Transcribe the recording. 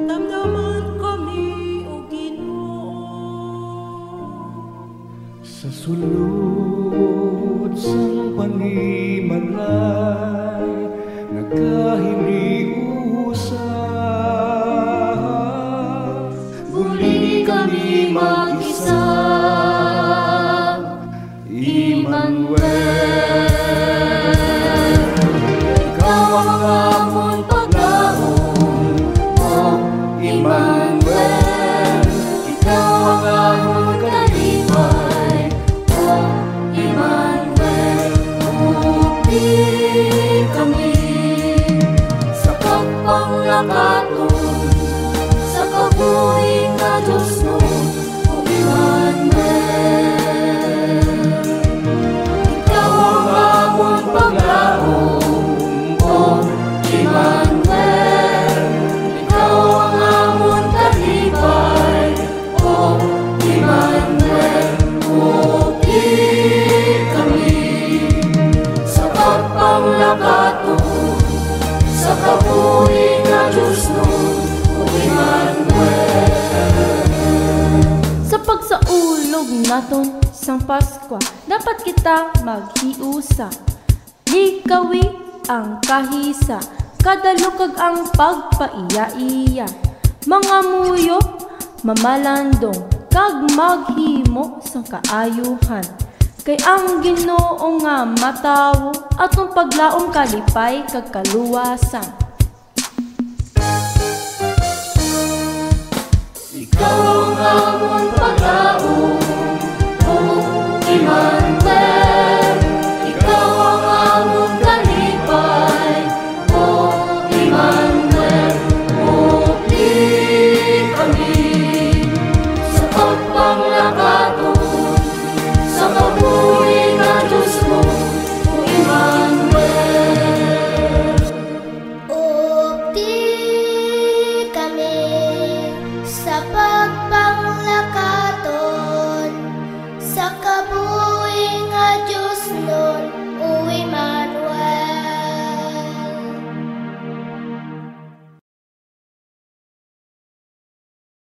damdaman kami o Ginoo. Sa sulod sang panimalay nagkahiliusa, muli kami mag-isa, Emmanuel. Ikaw ang amon paglaom, oh Emmanuel. Ikaw ang amon kalipay, oh Emmanuel. Muli kami sa pagpanglakaton, sa kabuhi nga Diyos mo, oh Emmanuel. Ikaw ang amon paglaom, oh Emmanuel. Ikaw ang amon kalipay, oh Emmanuel. Muli kami sa pagpanglakaton, sa kabuhi nga Diyos mo, oh Emmanuel. Sa pagsaulog naton sang Paskwa, dapat kita maghiusa. Likawi ang kahisa, kadalukag ang pagpaiya-iya. Mga muyo, mamalandong, kag maghimo sang kaayuhan. Kay ang Ginoo nga matawo, atong paglaom kalipay kag kaluwasan. Ikaw ang amon paglaom,